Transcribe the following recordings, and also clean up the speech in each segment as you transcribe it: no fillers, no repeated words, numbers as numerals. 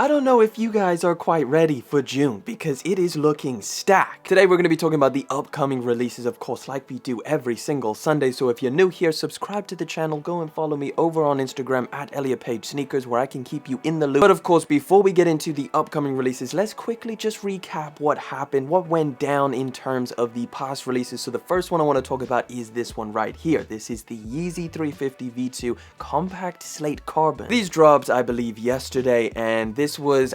I don't know if you guys are quite ready for June because it is looking stacked. Today we're going to be talking about the upcoming releases, of course, like we do every single Sunday. So if you're new here, subscribe to the channel, go and follow me over on Instagram at Elliot Page Sneakers, where I can keep you in the loop. But of course, before we get into the upcoming releases, let's quickly just recap what happened, what went down in terms of the past releases. So the first one I want to talk about is this one right here. This is the Yeezy 350 V2 Compact Slate Carbon. These dropped, I believe, yesterday, and this was,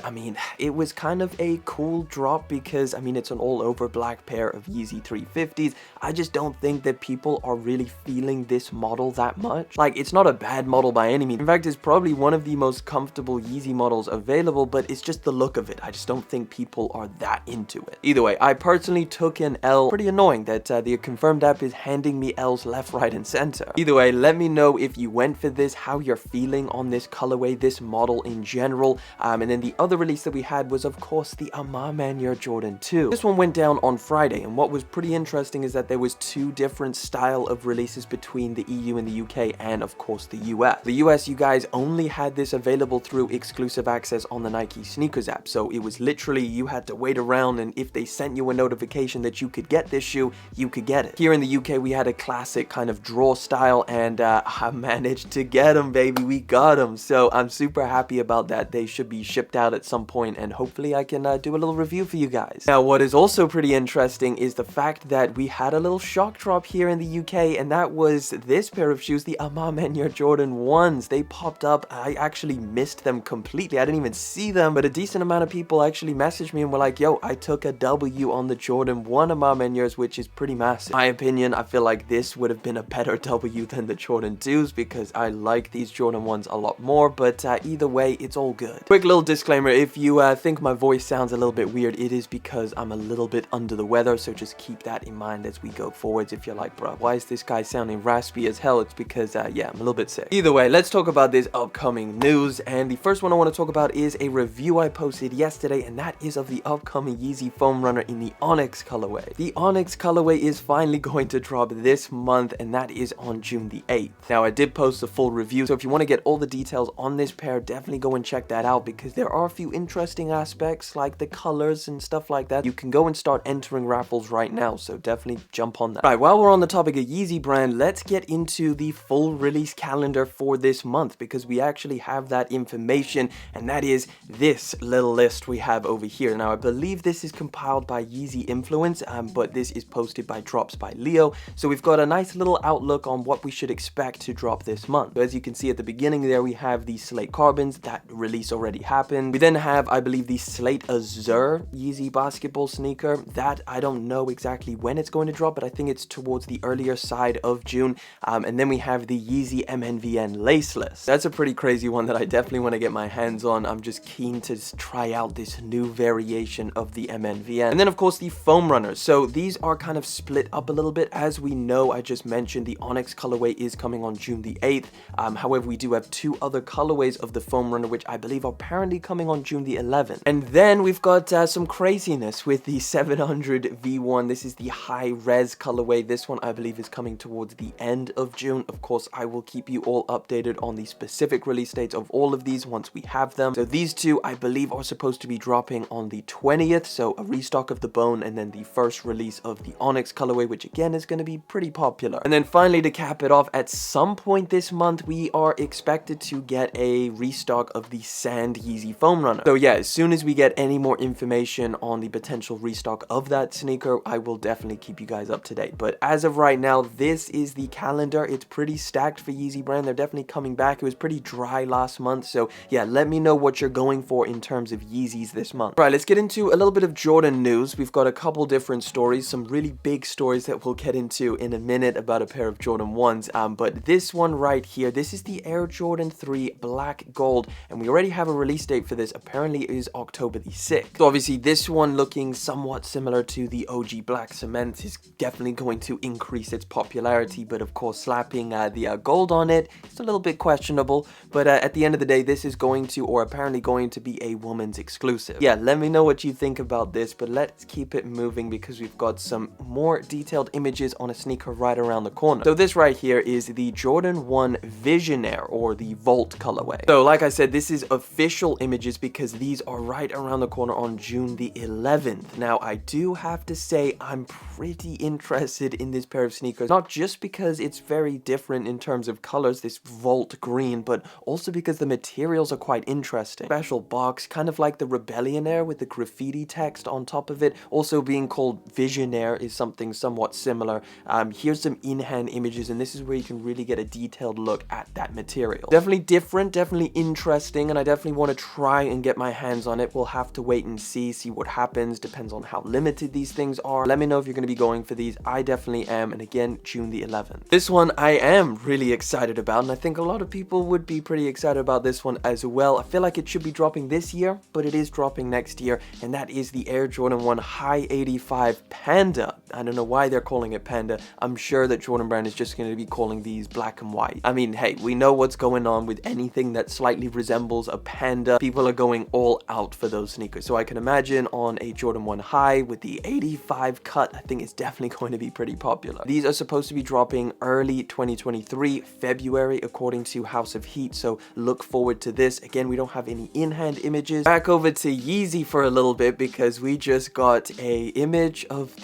it was kind of a cool drop because, it's an all-over black pair of Yeezy 350s. I just don't think that people are really feeling this model that much. Like, it's not a bad model by any means. In fact, it's probably one of the most comfortable Yeezy models available, but it's just the look of it. I just don't think people are that into it. Either way, I personally took an L. Pretty annoying that the Confirmed app is handing me L's left, right, and center. Either way, let me know if you went for this, how you're feeling on this colorway, this model in general. And then the other release that we had was, of course, the Yeezy Jordan 2. This one went down on Friday, and what was pretty interesting is that there was two different style of releases between the EU and the UK, and of course the US. The US, you guys only had this available through exclusive access on the Nike Sneakers app, so it was literally, you had to wait around, and if they sent you a notification that you could get this shoe, you could get it. Here in the UK, we had a classic kind of draw style, and I managed to get them, baby. We got them, so I'm super happy about that. They should be shipped out at some point, and hopefully I can do a little review for you guys. Now, what is also pretty interesting is the fact that we had a little shock drop here in the UK, and that was this pair of shoes, the Yeezy Jordan 1s. They popped up. I actually missed them completely. I didn't even see them, but a decent amount of people actually messaged me and were like, yo, I took a W on the Jordan 1 Yeezys, which is pretty massive. In my opinion, I feel like this would have been a better W than the Jordan 2s because I like these Jordan 1s a lot more, but either way, it's all good. Quick little disclaimer, if you think my voice sounds a little bit weird, it is because I'm a little bit under the weather, so just keep that in mind as we go forwards. If you're like, bro, why is this guy sounding raspy as hell? It's because, yeah, I'm a little bit sick. Either way, let's talk about this upcoming news, and the first one I want to talk about is a review I posted yesterday, and that is of the upcoming Yeezy foam runner in the ONYX colorway. The ONYX colorway is finally going to drop this month, and that is on June the 8th. Now, I did post a full review, so if you want to get all the details on this pair, definitely go and check that out because there are a few interesting aspects like the colors and stuff like that. You can go and start entering raffles right now, so definitely jump on that. Right, while we're on the topic of Yeezy brand, let's get into the full release calendar for this month because we actually have that information, and that is this little list we have over here. Now, I believe this is compiled by Yeezy Influence, but this is posted by Drops by Leo, so we've got a nice little outlook on what we should expect to drop this month. So as you can see at the beginning there, we have the Slate Carbons. That release already happened. We then have, I believe, the Slate Azure Yeezy basketball sneaker. That I don't know exactly when it's going to drop, but I think it's towards the earlier side of June. And then we have the Yeezy MNVN Laceless. That's a pretty crazy one that I definitely want to get my hands on. I'm just keen to try out this new variation of the MNVN. And then, of course, the foam runners. So these are kind of split up a little bit. As we know, I just mentioned the ONYX colorway is coming on June the 8th. However, we do have two other colorways of the foam runner, which I believe are apparently coming on June the 11th. And then we've got some craziness with the 700 V1. This is the high res colorway. This one I believe is coming towards the end of June. Of course, I will keep you all updated on the specific release dates of all of these once we have them. So these two I believe are supposed to be dropping on the 20th, so a restock of the bone, and then the first release of the ONYX colorway, which again is going to be pretty popular. And then finally, to cap it off, at some point this month we are expected to get a restock of the Sand Yeezy foam runner. So yeah, as soon as we get any more information on the potential restock of that sneaker, I will definitely keep you guys up to date. But as of right now, this is the calendar. It's pretty stacked for Yeezy brand. They're definitely coming back. It was pretty dry last month, so yeah, let me know what you're going for in terms of Yeezys this month. Right, let's get into a little bit of Jordan news. We've got a couple different stories, some really big stories that we'll get into in a minute about a pair of Jordan 1s, but this one right here, this is the Air Jordan 3 Black Gold, and we already have a release date for this. Apparently it is October the 6th. So obviously this one, looking somewhat similar to the OG Black Cement, is definitely going to increase its popularity, but of course slapping the gold on it, it's a little bit questionable, but at the end of the day, this is going to, or apparently going to be, a woman's exclusive. Yeah, let me know what you think about this, but let's keep it moving because we've got some more detailed images on a sneaker right around the corner. So this right here is the Jordan 1 Visionaire, or the Volt colorway. So like I said, this is official special images because these are right around the corner on June the 11th. Now, I do have to say I'm pretty interested in this pair of sneakers, not just because it's very different in terms of colors, this Volt green, but also because the materials are quite interesting. Special box, kind of like the Rebellionaire with the graffiti text on top of it, also being called Visionaire is something somewhat similar. Here's some in-hand images, and this is where you can really get a detailed look at that material. Definitely different, definitely interesting, and I definitely want to try and get my hands on it. We'll have to wait and see what happens. Depends on how limited these things are. Let me know if you're going to be going for these. I definitely am, and again, June the 11th. This one I am really excited about, and I think a lot of people would be pretty excited about this one as well. I feel like it should be dropping this year, but it is dropping next year, and that is the Air Jordan 1 High 85 Panda. I don't know why they're calling it Panda. I'm sure that Jordan Brand is just going to be calling these black and white. I mean, hey, we know what's going on with anything that slightly resembles a panda. People are going all out for those sneakers, so I can imagine on a Jordan 1 High with the 85 cut, I think it's definitely going to be pretty popular. These are supposed to be dropping early 2023, February, according to House of Heat, so look forward to this. Again, we don't have any in-hand images. Back over to Yeezy for a little bit because we just got a image of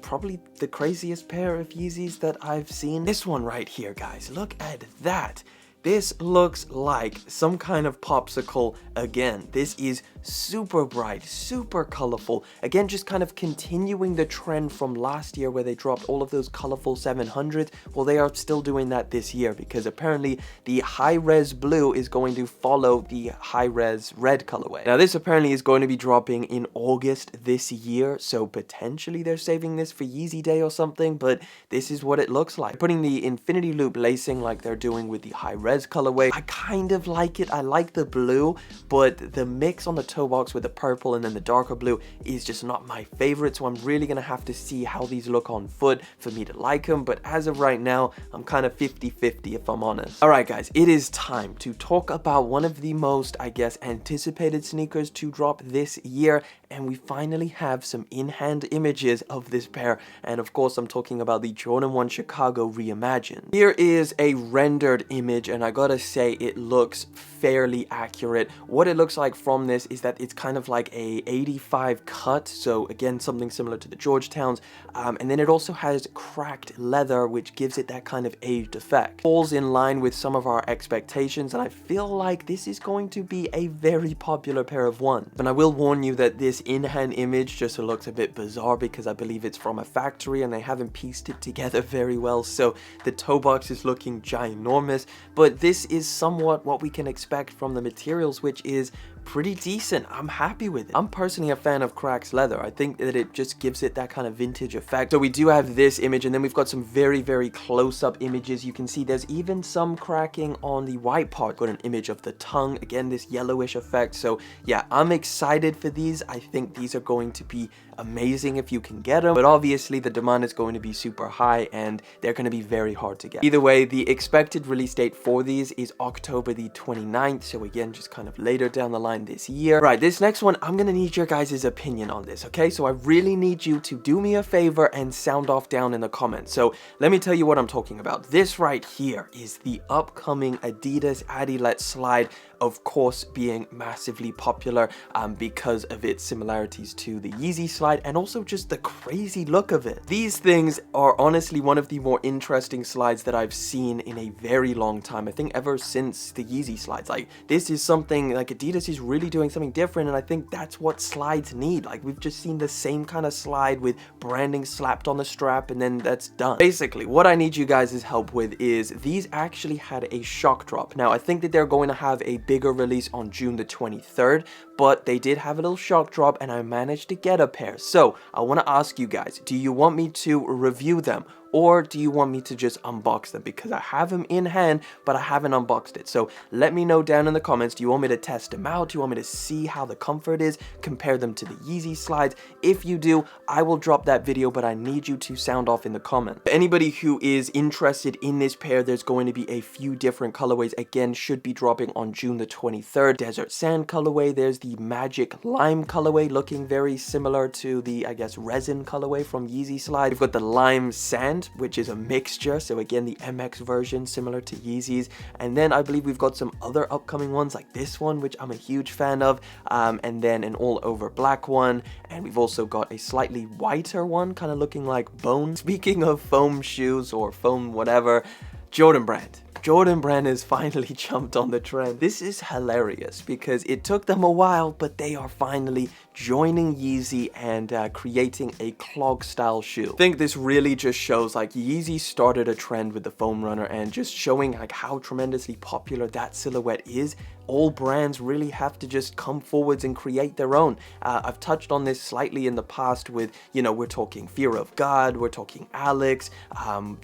probably the craziest pair of Yeezys that I've seen. This one right here, guys, look at that. This looks like some kind of popsicle again. This is super bright, super colorful. Again, just kind of continuing the trend from last year where they dropped all of those colorful 700s. Well, they are still doing that this year because apparently the high-res blue is going to follow the high-res red colorway. Now, this apparently is going to be dropping in August this year, so potentially they're saving this for Yeezy Day or something, but this is what it looks like. Putting the infinity loop lacing like they're doing with the high-res colorway. I kind of like it. I like the blue, but the mix on the toe box with the purple and then the darker blue is just not my favorite, so I'm really gonna have to see how these look on foot for me to like them. But as of right now, I'm kind of 50-50 if I'm honest. All right, guys, it is time to talk about one of the most, I guess, anticipated sneakers to drop this year, and we finally have some in-hand images of this pair, and of course I'm talking about the Jordan 1 Chicago Reimagined. Here is a rendered image, and I gotta say it looks fairly accurate. What it looks like from this is that it's kind of like a 85 cut, so again something similar to the Georgetowns, and then it also has cracked leather, which gives it that kind of aged effect. Falls in line with some of our expectations, and I feel like this is going to be a very popular pair of ones. And I will warn you that this in-hand image just looks a bit bizarre because I believe it's from a factory and they haven't pieced it together very well, so the toe box is looking ginormous, but this is somewhat what we can expect from the materials, which is pretty decent. I'm happy with it. I'm personally a fan of Crocs leather. I think that it just gives it that kind of vintage effect. So we do have this image, and then we've got some very, very close-up images. You can see there's even some cracking on the white part. Got an image of the tongue. Again, this yellowish effect. So yeah, I'm excited for these. I think these are going to be amazing if you can get them, but obviously the demand is going to be super high and they're going to be very hard to get. Either way, the expected release date for these is October the 29th, so again, just kind of later down the line this year. Right, this next one, I'm gonna need your guys' opinion on this, okay? So I really need you to do me a favor and sound off down in the comments. So let me tell you what I'm talking about. This right here is the upcoming Adidas Adilet slide, of course being massively popular because of its similarities to the Yeezy slide and also just the crazy look of it. These things are honestly one of the more interesting slides that I've seen in a very long time. I think ever since the Yeezy slides. Like, this is something, like, Adidas is really doing something different, and I think that's what slides need. Like, we've just seen the same kind of slide with branding slapped on the strap and then that's done. Basically, what I need you guys' help with is these actually had a shock drop. Now, I think that they're going to have a bigger release on June the 23rd, but they did have a little shock drop and I managed to get a pair. So I want to ask you guys, do you want me to review them? Or do you want me to just unbox them? Because I have them in hand, but I haven't unboxed it. So let me know down in the comments. Do you want me to test them out? Do you want me to see how the comfort is? Compare them to the Yeezy slides? If you do, I will drop that video, but I need you to sound off in the comments. For anybody who is interested in this pair, there's going to be a few different colorways. Again, should be dropping on June the 23rd. Desert Sand colorway. There's the Magic Lime colorway, looking very similar to the, I guess, resin colorway from Yeezy slide. We've got the Lime Sand, brand, which is a mixture. So again, the MX version, similar to Yeezys. And then I believe we've got some other upcoming ones like this one, which I'm a huge fan of. And then an all over black one. And we've also got a slightly whiter one, kind of looking like bone. Speaking of foam shoes or foam whatever, Jordan Brand. Jordan Brand has finally jumped on the trend. This is hilarious because it took them a while, but they are finally joining Yeezy and creating a clog style shoe. I think this really just shows like Yeezy started a trend with the foam runner and just showing like how tremendously popular that silhouette is. All brands really have to just come forwards and create their own. I've touched on this slightly in the past with, you know, we're talking Fear of God, we're talking Alex,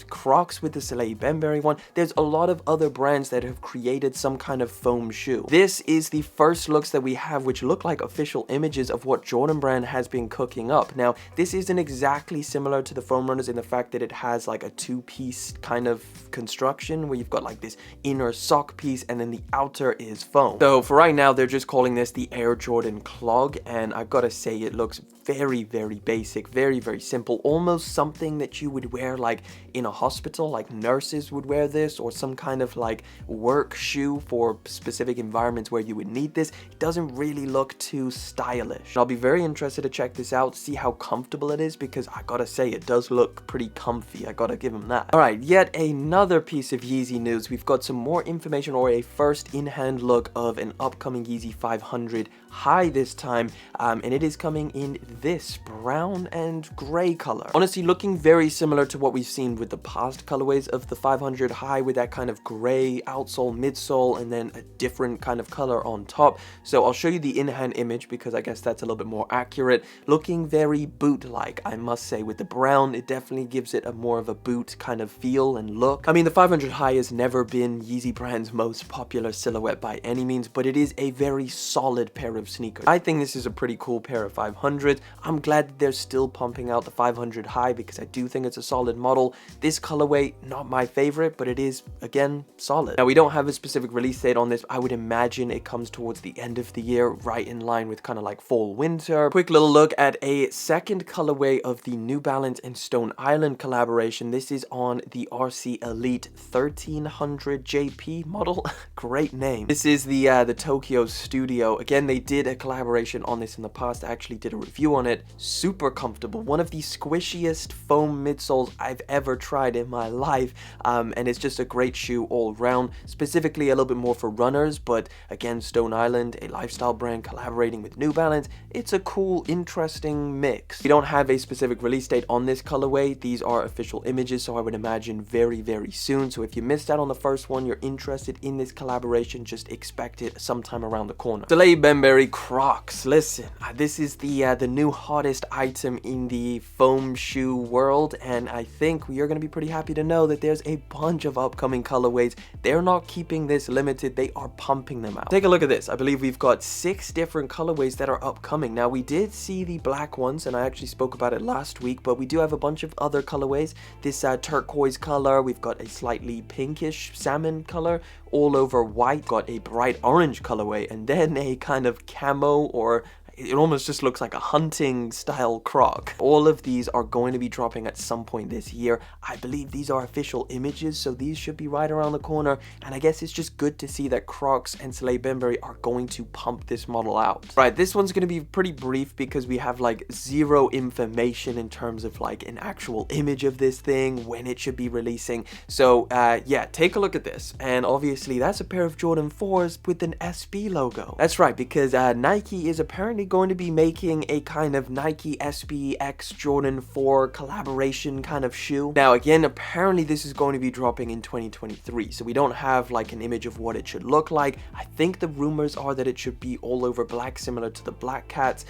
Crocs with the Salehe Bembury one. There's a lot of other brands that have created some kind of foam shoe. This is the first looks that we have which look like official images of what Jordan Brand has been cooking up. Now, this isn't exactly similar to the foam runners in the fact that it has like a two-piece kind of construction where you've got like this inner sock piece and then the outer is foam. So for right now, they're just calling this the Air Jordan Clog, and I've got to say it looks very, very basic, very, very simple, almost something that you would wear like in a hospital, like nurses would wear this, or some kind of like work shoe for specific environments where you would need this. It doesn't really look too stylish. I'll be very interested to check this out, see how comfortable it is, because I gotta say it does look pretty comfy. I gotta give them that. All right, yet another piece of Yeezy news. We've got some more information, or a first in-hand look of an upcoming Yeezy 500 high this time, and it is coming in this brown and gray color. Honestly, looking very similar to what we've seen with the past colorways of the 500 high, with that kind of gray outsole, midsole, and then a different kind of color on top. So I'll show you the in-hand image because I guess that's a little bit more accurate. Looking very boot-like, I must say. With the brown, it definitely gives it a more of a boot kind of feel and look. I mean, the 500 high has never been Yeezy brand's most popular silhouette by any means, but it is a very solid pair of sneakers. I think this is a pretty cool pair of 500s. I'm glad that they're still pumping out the 500 high because I do think it's a solid model. This colorway, not my favorite, but it is, again, solid. Now, we don't have a specific release date on this. I would imagine it comes towards the end of the year, right in line with kind of like fall winter. Quick little look at a second colorway of the New Balance and Stone Island collaboration. This is on the RC Elite 1300 JP model. Great name. This is the Tokyo Studio. Again, they did a collaboration on this in the past. I actually did a review on it. Super comfortable. One of the squishiest foam midsoles I've ever tried in my life. And it's just a great shoe all around. Specifically a little bit more for runners, but again, Stone Island, a lifestyle brand collaborating with New Balance. It's a cool, interesting mix. We don't have a specific release date on this colorway. These are official images, so I would imagine very, very soon. So if you missed out on the first one, you're interested in this collaboration, just expect it sometime around the corner. Salehe Bembury Crocs. Listen, this is the new hottest item in the foam shoe world, and I think you're going to be pretty happy to know that there's a bunch of upcoming colorways. They're not keeping this limited, they are pumping them out. Take a look at this. I believe we've got 6 different colorways that are upcoming. Now, we did see the black ones, and I actually spoke about it last week, but we do have a bunch of other colorways. This turquoise color, we've got a slightly pinkish salmon color, all over white, got a bright orange colorway, and then a kind of camo, or it almost just looks like a hunting style Croc. All of these are going to be dropping at some point this year. I believe these are official images, so these should be right around the corner, and I guess it's just good to see that Crocs and Salehe Bembury are going to pump this model out. Right, this one's going to be pretty brief because we have like zero information in terms of like an actual image of this thing, when it should be releasing. So yeah, take a look at this, and obviously that's a pair of Jordan 4s with an SB logo. That's right, because Nike is apparently going to be making a kind of Nike SB X Jordan 4 collaboration kind of shoe. Now again, apparently this is going to be dropping in 2023, so we don't have like an image of what it should look like. I think the rumors are that it should be all over black, similar to the Black Cats,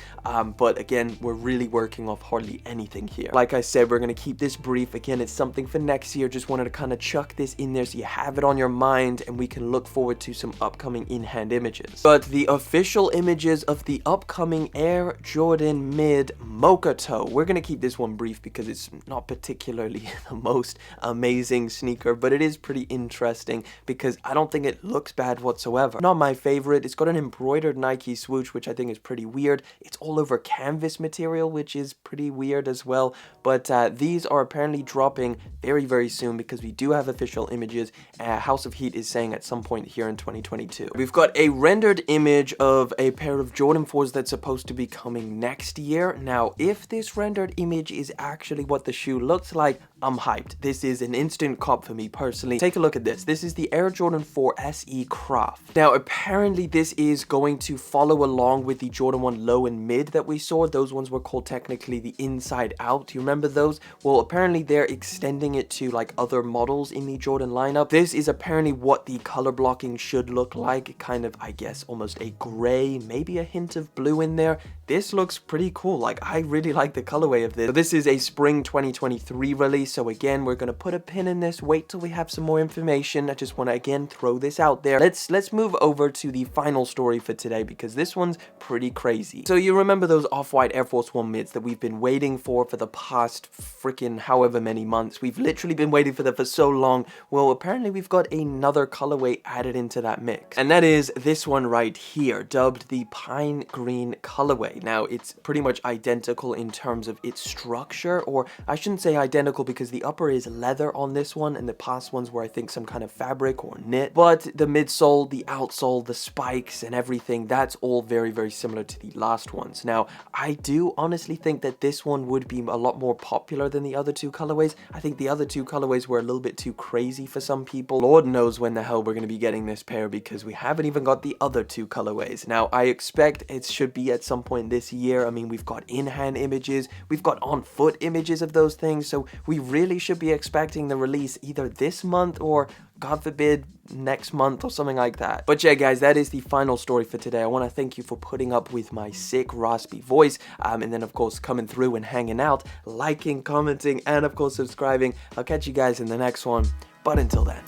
but again, we're really working off hardly anything here. Like I said, we're going to keep this brief. Again, it's something for next year. Just wanted to kind of chuck this in there so you have it on your mind and we can look forward to some upcoming in-hand images. But the official images of the upcoming upcoming Air Jordan Mid Mocha Toe. We're gonna keep this one brief because it's not particularly the most amazing sneaker, but it is pretty interesting because I don't think it looks bad whatsoever. Not my favorite. It's got an embroidered Nike swoosh, which I think is pretty weird. It's all over canvas material, which is pretty weird as well. But these are apparently dropping very soon because we do have official images. House of Heat is saying at some point here in 2022. We've got a rendered image of a pair of Jordan 4s that's supposed to be coming next year. Now, if this rendered image is actually what the shoe looks like, I'm hyped. This is an instant cop for me personally. Take a look at this. This is the Air Jordan 4 SE Craft. Now, apparently this is going to follow along with the Jordan 1 Low and Mid that we saw. Those ones were called technically the Inside Out. Do you remember those? Well, apparently they're extending it to like other models in the Jordan lineup. This is apparently what the color blocking should look like. Kind of, I guess, almost a gray, maybe a hint of blue in there. This looks pretty cool. Like, I really like the colorway of this. So this is a spring 2023 release. So again, we're gonna put a pin in this, wait till we have some more information. I just want to again throw this out there. Let's move over to the final story for today because this one's pretty crazy. So you remember those Off White AF1 Mids that we've been waiting for the past freaking however many months. We've literally been waiting for them for so long. Well, apparently we've got another colorway added into that mix, and that is this one right here, dubbed the Pine Green colorway. Now, it's pretty much identical in terms of its structure, or I shouldn't say identical because the upper is leather on this one and the past ones were, I think, some kind of fabric or knit. But the midsole, the outsole, the spikes and everything, that's all very similar to the last ones. Now, I do honestly think that this one would be a lot more popular than the other two colorways. I think the other two colorways were a little bit too crazy for some people. Lord knows when the hell we're going to be getting this pair because we haven't even got the other two colorways. Now, I expect it should be at some point this year. I mean, we've got in-hand images, we've got on-foot images of those things, so we really should be expecting the release either this month or, God forbid, next month or something like that. But yeah, guys, that is the final story for today. I want to thank you for putting up with my sick, raspy voice, and then, of course, coming through and hanging out, liking, commenting, and, of course, subscribing. I'll catch you guys in the next one, but until then.